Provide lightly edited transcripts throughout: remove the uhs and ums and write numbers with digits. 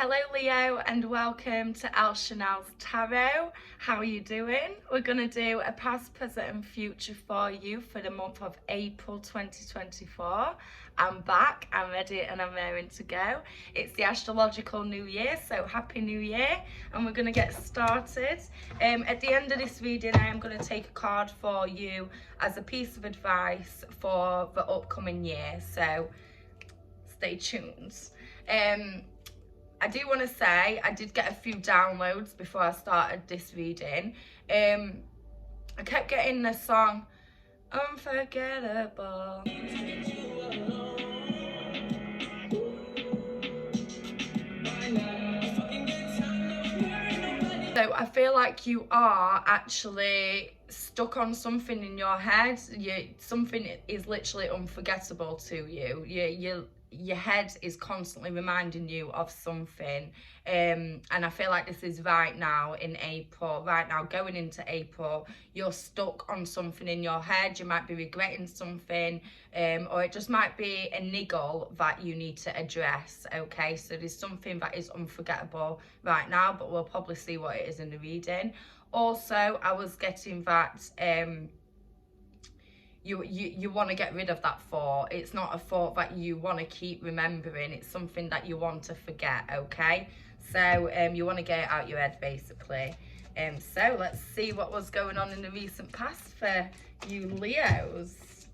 Hello Leo and welcome to El Chanel's Tarot. How are you doing? We're going to do a past, present and future for you for the month of April 2024. I'm back, I'm ready and I'm raring to go. It's the astrological new year, so happy new year, and we're going to get started. At the end of this reading I am going to take a card for you as a piece of advice for the upcoming year, so stay tuned. I do want to say I did get a few downloads before I started this reading. I kept getting the song Unforgettable. So I feel like you are actually stuck on something in your head. Something is literally unforgettable to you. Your head is constantly reminding you of something, and I feel like this is right now in April, right now going into April. You're stuck on something in your head. You might be regretting something, or it just might be a niggle that you need to address. Okay, so there's something that is unforgettable right now, but we'll probably see what it is in the reading. Also, I was getting that you want to get rid of that thought. It's not a thought that you want to keep remembering. It's something that you want to forget. Okay, so you want to get it out your head basically. So let's see what was going on in the recent past for you Leos,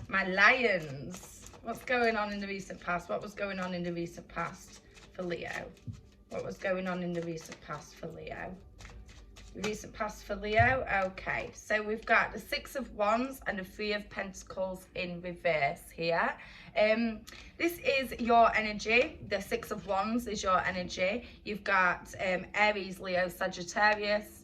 my lions. What's going on in the recent past? What was going on in the recent past for Leo? What was going on in the recent past for Leo? Recent past for Leo. Okay, so we've got the Six of Wands and the Three of Pentacles in reverse here. This is your energy. The Six of Wands is your energy. You've got Aries, Leo, Sagittarius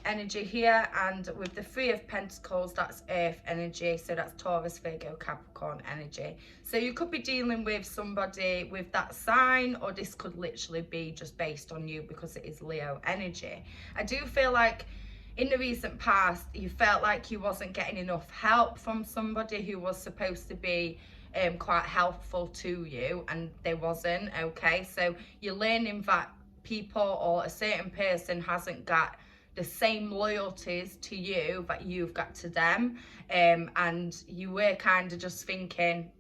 energy here, and with the Three of Pentacles, that's earth energy, so that's Taurus, Virgo, Capricorn energy. So you could be dealing with somebody with that sign, or this could literally be just based on you because it is Leo energy. I do feel like in the recent past you felt like you wasn't getting enough help from somebody who was supposed to be quite helpful to you, and they wasn't. Okay, so you're learning that people or a certain person hasn't got the same loyalties to you that you've got to them, and you were kind of just thinking,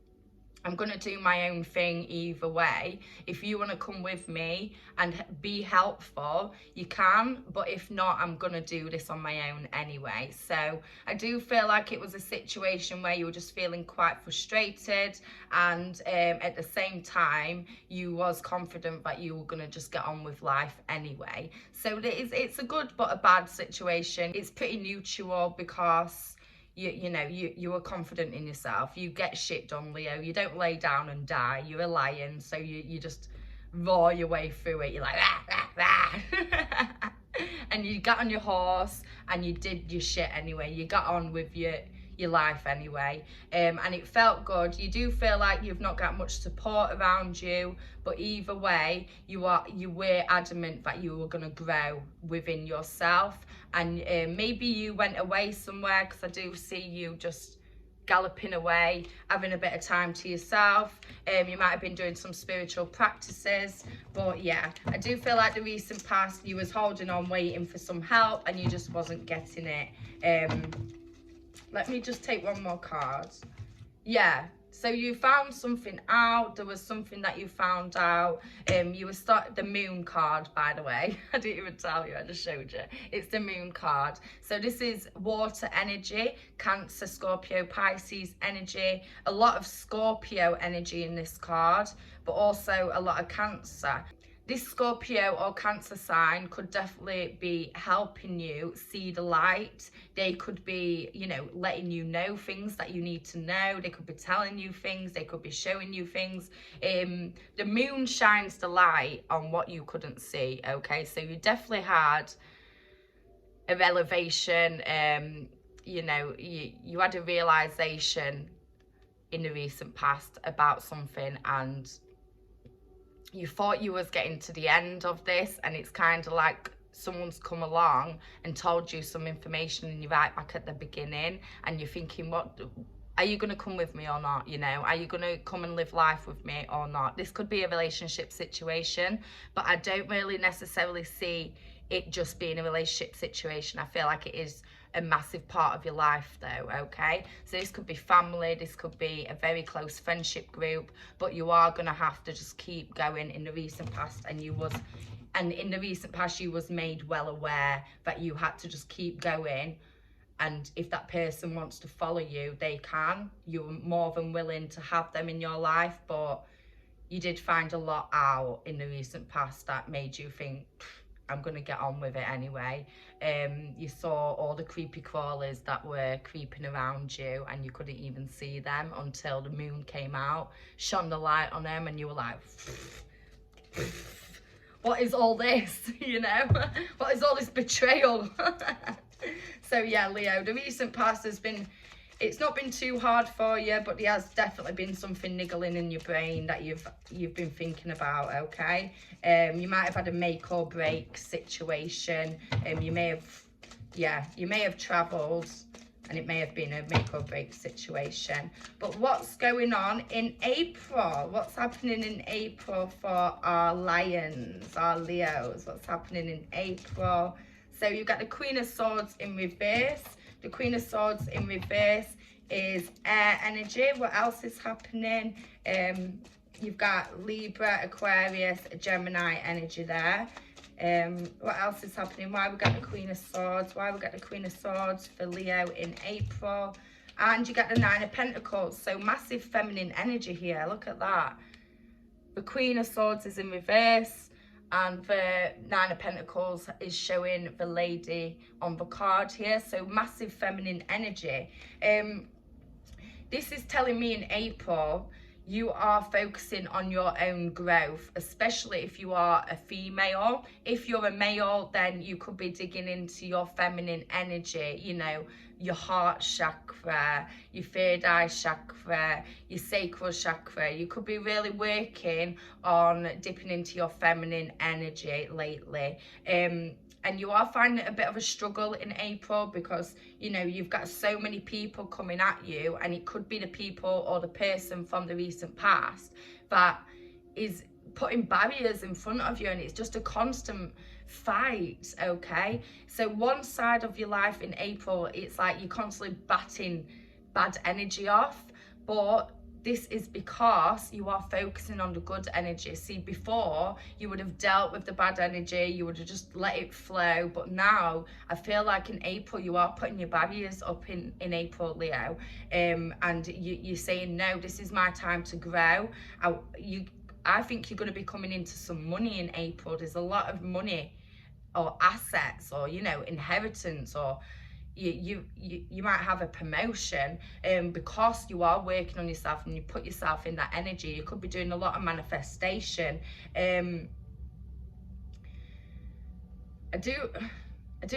I'm going to do my own thing either way. If you want to come with me and be helpful, you can, but if not, I'm going to do this on my own anyway. So I do feel like it was a situation where you were just feeling quite frustrated, and at the same time, you was confident that you were going to just get on with life anyway. So it's a good but a bad situation. It's pretty neutral because you are confident in yourself. You get shit done, Leo. You don't lay down and die. You're a lion, so you just roar your way through it. You're like, rah, rah, rah. And you got on your horse and you did your shit anyway. You got on with your life anyway, and it felt good. You do feel like you've not got much support around you, but either way, you were adamant that you were going to grow within yourself, and maybe you went away somewhere, because I do see you just galloping away, having a bit of time to yourself. You might have been doing some spiritual practices, but yeah, I do feel like the recent past you was holding on, waiting for some help, and you just wasn't getting it. Let me just take one more card. Yeah, so you found something out. There was something that you found out. You were the moon card, by the way. I didn't even tell you, I just showed you. It's the moon card. So this is water energy, Cancer, Scorpio, Pisces energy. A lot of Scorpio energy in this card, but also a lot of Cancer. This Scorpio or Cancer sign could definitely be helping you see the light. They could be, letting you know things that you need to know. They could be telling you things. They could be showing you things. The moon shines the light on what you couldn't see, okay? So you definitely had a revelation. You had a realization in the recent past about something, and you thought you was getting to the end of this, and it's kind of like someone's come along and told you some information and you're right back at the beginning, and you're thinking, are you going to come with me or not? You know, are you going to come and live life with me or not? This could be a relationship situation, but I don't really necessarily see it just being a relationship situation. I feel like it is a massive part of your life though, okay? So this could be family, this could be a very close friendship group, but you are going to have to just keep going. In the recent past, and in the recent past you was made well aware that you had to just keep going, and if that person wants to follow you, they can. You're more than willing to have them in your life, but you did find a lot out in the recent past that made you think, I'm going to get on with it anyway. You saw all the creepy crawlers that were creeping around you, and you couldn't even see them until the moon came out, shone the light on them, and you were like, what is all this? You know, what is all this betrayal? So yeah, Leo, the recent past has been, it's not been too hard for you, but there has definitely been something niggling in your brain that you've been thinking about, okay? You might have had a make or break situation. You may have travelled, and it may have been a make or break situation. But what's going on in April? What's happening in April for our lions, our Leos? What's happening in April? So you've got the Queen of Swords in reverse. The Queen of Swords in reverse is air energy. What else is happening? You've got Libra, Aquarius, Gemini energy there. What else is happening? Why we got the Queen of Swords? Why we got the Queen of Swords for Leo in April? And you got the Nine of Pentacles. So massive feminine energy here. Look at that. The Queen of Swords is in reverse, and the Nine of Pentacles is showing the lady on the card here. So massive feminine energy. This is telling me in April, you are focusing on your own growth, especially if you are a female. If you're a male, then you could be digging into your feminine energy, you know, your heart chakra, your third eye chakra, your sacral chakra. You could be really working on dipping into your feminine energy lately. And you are finding it a bit of a struggle in April because, you know, you've got so many people coming at you, and it could be the people or the person from the recent past that is putting barriers in front of you, and it's just a constant fight, okay? So one side of your life in April, it's like you're constantly batting bad energy off, but this is because you are focusing on the good energy. See, before you would have dealt with the bad energy, you would have just let it flow. But now I feel like in April, you are putting your barriers up in April, Leo. And you're saying, no, this is my time to grow. I think you're going to be coming into some money in April. There's a lot of money or assets or, you know, inheritance, or you might have a promotion because you are working on yourself and you put yourself in that energy. You could be doing a lot of manifestation. I do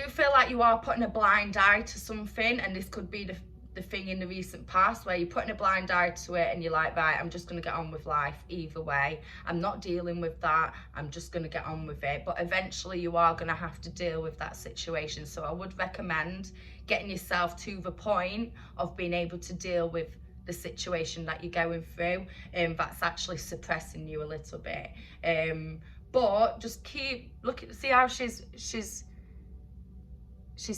feel like you are putting a blind eye to something, and this could be the thing in the recent past where you're putting a blind eye to it and you're like, right, I'm just going to get on with life either way. I'm not dealing with that. I'm just going to get on with it. But eventually you are going to have to deal with that situation. So I would recommend getting yourself to the point of being able to deal with the situation that you're going through, and that's actually suppressing you a little bit. But just keep looking, see how she's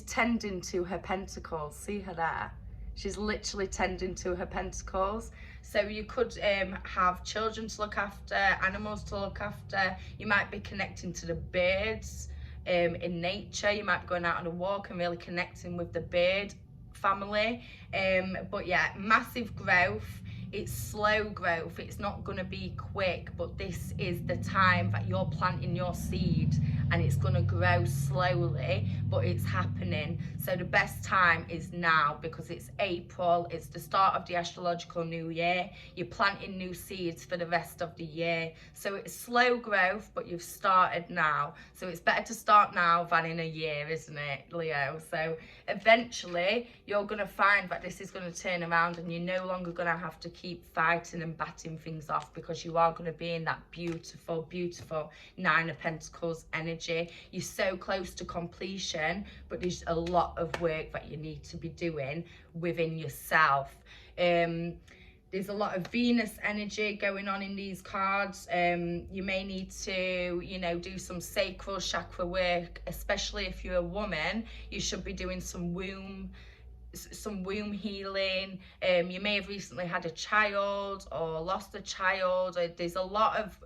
tending to her pentacles. See her there? She's literally tending to her pentacles. So you could have children to look after, animals to look after. You might be connecting to the birds in nature. You might be going out on a walk and really connecting with the bird family. But yeah, massive growth. It's slow growth. It's not going to be quick, but this is the time that you're planting your seed, and it's going to grow slowly, but it's happening. So the best time is now, because it's April. It's the start of the astrological new year. You're planting new seeds for the rest of the year. So it's slow growth, but you've started now. So it's better to start now than in a year, isn't it, Leo? So eventually you're going to find that this is going to turn around, and you're no longer going to have to keep fighting and batting things off, because you are going to be in that beautiful, beautiful Nine of Pentacles energy. energy. You're so close to completion, but there's a lot of work that you need to be doing within yourself. There's a lot of Venus energy going on in these cards. You may need to, you know, do some sacral chakra work, especially if you're a woman. You should be doing some womb healing. You may have recently had a child or lost a child. There's a lot of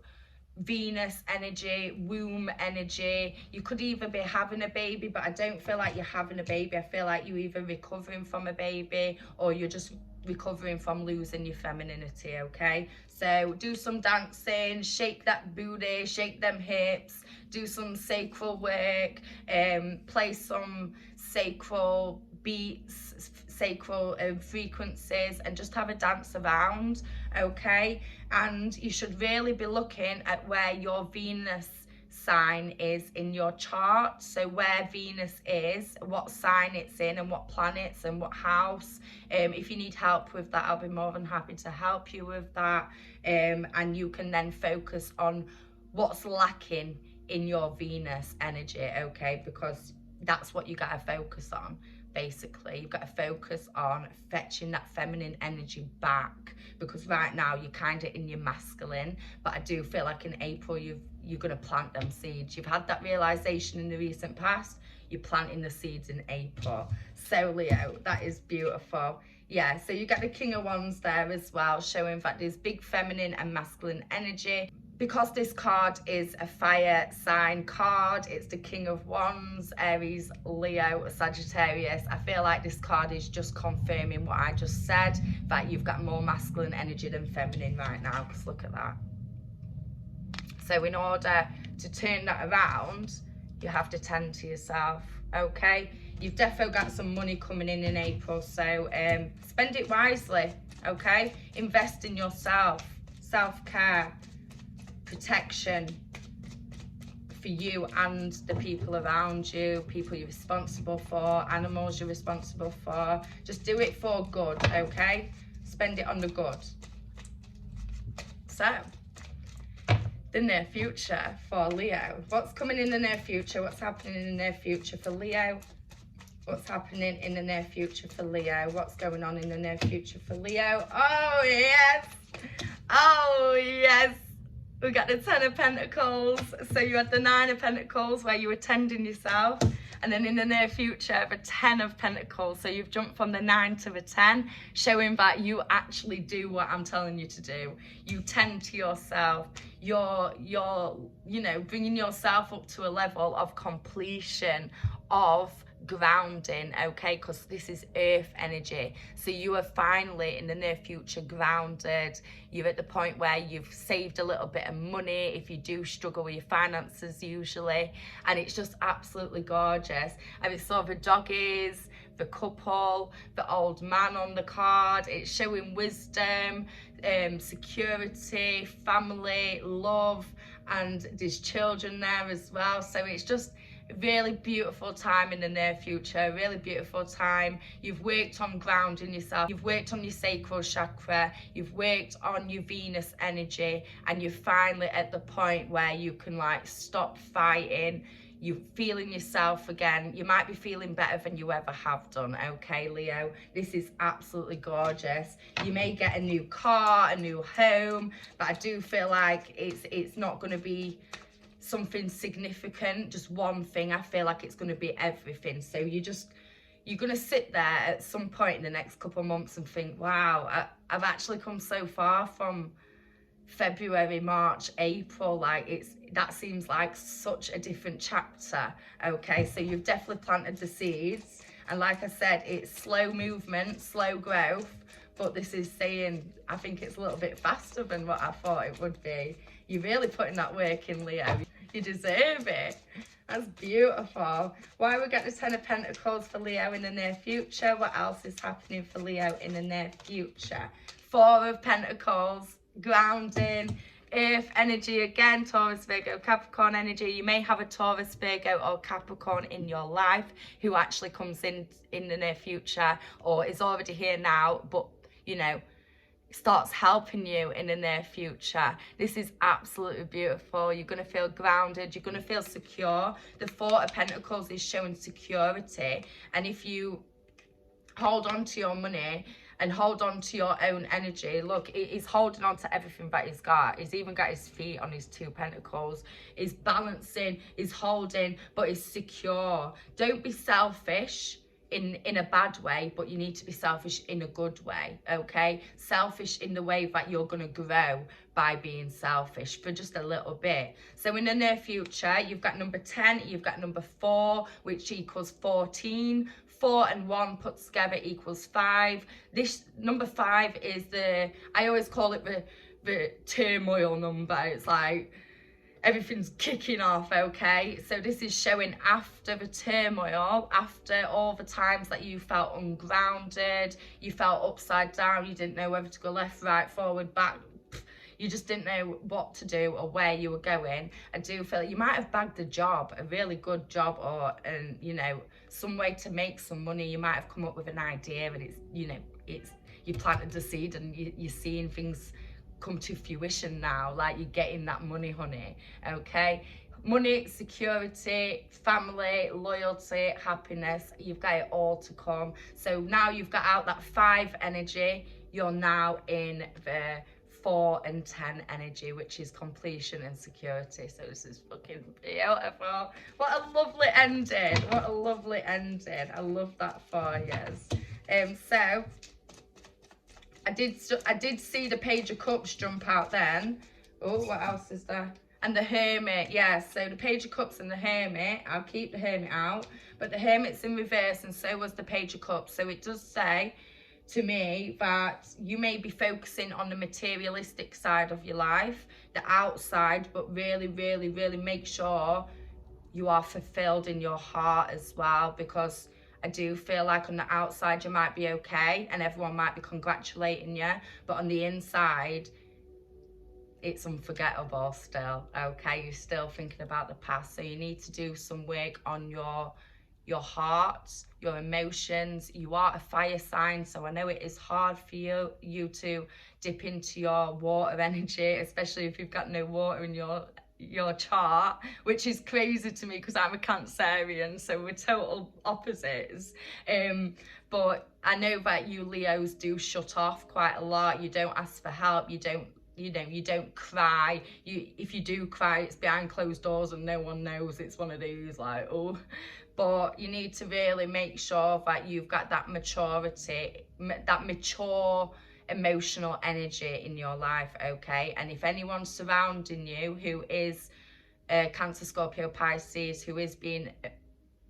Venus energy, womb energy. You could either be having a baby, but I don't feel like you're having a baby. I feel like you're either recovering from a baby or you're just recovering from losing your femininity. Okay, so do some dancing, shake that booty, shake them hips, do some sacral work, play some sacral beats, sacral frequencies, and just have a dance around. Okay, and you should really be looking at where your Venus sign is in your chart. So where Venus is, what sign it's in, and what planets and what house. If you need help with that, I'll be more than happy to help you with that. And you can then focus on what's lacking in your Venus energy, okay? Because that's what you gotta focus on. Basically, you've got to focus on fetching that feminine energy back, because right now you're kind of in your masculine, but I do feel like in April you're going to plant them seeds. You've had that realization in the recent past, you're planting the seeds in April. So Leo, that is beautiful. Yeah, so you get the King of Wands there as well, showing that there's big feminine and masculine energy. Because this card is a fire sign card, it's the King of Wands, Aries, Leo, Sagittarius. I feel like this card is just confirming what I just said, that you've got more masculine energy than feminine right now, because look at that. So in order to turn that around, you have to tend to yourself, okay? You've definitely got some money coming in April, so spend it wisely, okay? Invest in yourself, self-care, protection for you and the people around you, people you're responsible for, animals you're responsible for. Just do it for good, okay? Spend it on the good. So, the near future for Leo. What's coming in the near future? What's happening in the near future for Leo? What's happening in the near future for Leo? What's going on in the near future for Leo? Oh, yes! Oh, yes! We got the 10 of Pentacles. So you had the 9 of Pentacles where you were tending yourself. And then in the near future, the 10 of Pentacles. So you've jumped from the 9 to the 10, showing that you actually do what I'm telling you to do. You tend to yourself. You're you know, bringing yourself up to a level of completion, of grounding, okay? Because this is earth energy. So you are finally in the near future grounded. You're at the point where you've saved a little bit of money if you do struggle with your finances usually, and it's just absolutely gorgeous. And we saw the doggies, the couple, the old man on the card. It's showing wisdom, security, family, love, and there's children there as well. So it's just really beautiful time in the near future, really beautiful time. You've worked on grounding yourself, you've worked on your sacral chakra, you've worked on your Venus energy, and you're finally at the point where you can like stop fighting. You're feeling yourself again. You might be feeling better than you ever have done, okay, Leo? This is absolutely gorgeous. You may get a new car, a new home, but I do feel like it's not going to be something significant, just one thing. I feel like it's going to be everything. So you're going to sit there at some point in the next couple of months and think, wow, I've actually come so far from February, March, April. Like that seems like such a different chapter, okay? So you've definitely planted the seeds, and like I said, it's slow movement, slow growth, but this is saying, I think it's a little bit faster than what I thought it would be. You're really putting that work in, Leo. You deserve it. That's beautiful. Why we got the 10 of Pentacles for Leo in the near future? What else is happening for Leo in the near future? 4 of Pentacles, grounding, earth energy again, Taurus, Virgo, Capricorn energy. You may have a Taurus, Virgo or Capricorn in your life who actually comes in the near future or is already here now, but you know, starts helping you in the near future. This is absolutely beautiful. You're going to feel grounded. You're going to feel secure. The Four of Pentacles is showing security. And if you hold on to your money and hold on to your own energy, look, he's holding on to everything that he's got. He's even got his feet on his Two Pentacles. He's balancing, he's holding, but he's secure. Don't be selfish in a bad way, but you need to be selfish in a good way, okay? Selfish in the way that you're going to grow by being selfish for just a little bit. So in the near future, you've got number 10, you've got number 4, which equals 14. 4 and 1 put together equals 5. This number 5 is I always call it the turmoil number. It's like everything's kicking off, okay? So this is showing after the turmoil, after all the times that you felt ungrounded, you felt upside down, you didn't know whether to go left, right, forward, back, you just didn't know what to do or where you were going. I do feel like you might have bagged a job, a really good job, or you know, some way to make some money. You might have come up with an idea, and it's, you know, it's, you planted the seed and you're seeing things come to fruition now, like you're getting that money, honey, okay? Money, security, family, loyalty, happiness, you've got it all to come. So now you've got out that 5 energy, you're now in the 4 and 10 energy, which is completion and security. So this is fucking beautiful. What a lovely ending. What a lovely ending. I love that for you. So I did see the Page of Cups jump out then. Oh, what else is there? And the Hermit, yeah. So the Page of Cups and the Hermit, I'll keep the Hermit out. But the Hermit's in reverse, and so was the Page of Cups. So it does say to me that you may be focusing on the materialistic side of your life, the outside, but really, really, really make sure you are fulfilled in your heart as well, because I do feel like on the outside you might be okay and everyone might be congratulating you, but on the inside it's unforgettable still, okay? You're still thinking about the past, so you need to do some work on your heart, your emotions. You are a fire sign, so I know it is hard for you to dip into your water energy, especially if you've got no water in your chart, which is crazy to me because I'm a Cancerian, so we're total opposites. But I know that you Leos do shut off quite a lot. You don't ask for help, you don't, you know, you don't cry. If you do cry, it's behind closed doors and no one knows. It's one of these like, oh. But you need to really make sure that you've got that maturity, that mature emotional energy in your life, okay? And if anyone's surrounding you who is Cancer, Scorpio, Pisces, who is being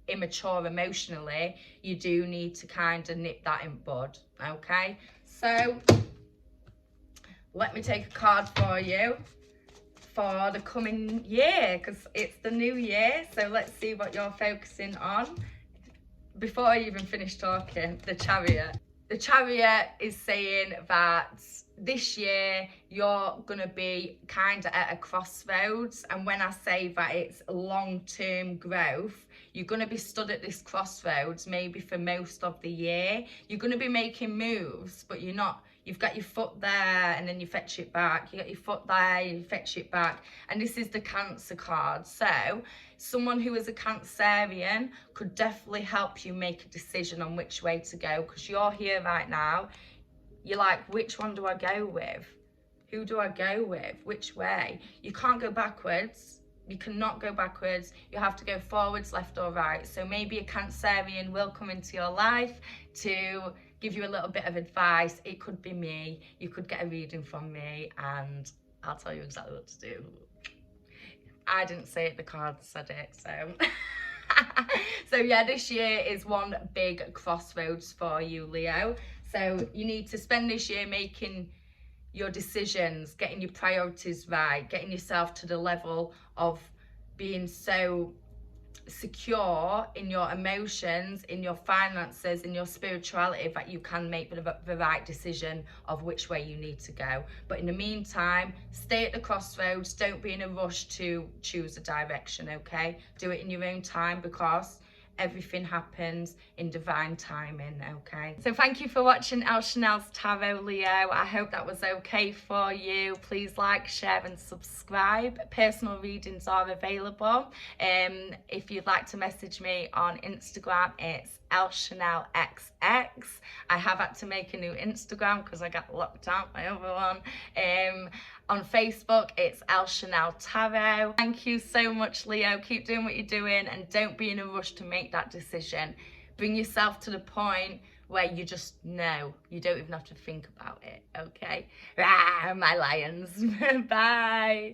immature emotionally, you do need to kind of nip that in bud, okay? So let me take a card for you for the coming year, because it's the new year. So let's see what you're focusing on. Before I even finish talking, the Chariot. The Chariot is saying that this year you're going to be kind of at a crossroads, and when I say that it's long-term growth, you're going to be stood at this crossroads maybe for most of the year. You're going to be making moves, but you're not. You've got your foot there and then you fetch it back. You got your foot there, you fetch it back. And this is the Cancer card. So someone who is a Cancerian could definitely help you make a decision on which way to go, because you're here right now. You're like, which one do I go with? Who do I go with? Which way? You can't go backwards. You cannot go backwards. You have to go forwards, left or right. So maybe a Cancerian will come into your life to give you a little bit of advice. It could be me. You could get a reading from me and I'll tell you exactly what to do. I didn't say it, the cards said it, so. So yeah, this year is one big crossroads for you, Leo. So you need to spend this year making your decisions, getting your priorities right, getting yourself to the level of being so secure in your emotions, in your finances, in your spirituality, that you can make the right decision of which way you need to go. But in the meantime, stay at the crossroads. Don't be in a rush to choose a direction, okay? Do it in your own time, because everything happens in divine timing, okay? So thank you for watching Elle Chanel's Tarot, Leo. I hope that was okay for you. Please like, share and subscribe. Personal readings are available. If you'd like to message me on Instagram, it's Elle Chanel XX. I have had to make a new Instagram because I got locked out my other one. On Facebook, it's Elle Chanel Tarot. Thank you so much, Leo. Keep doing what you're doing and don't be in a rush to make that decision. Bring yourself to the point where you just know. You don't even have to think about it, okay? Ah, my lions. Bye.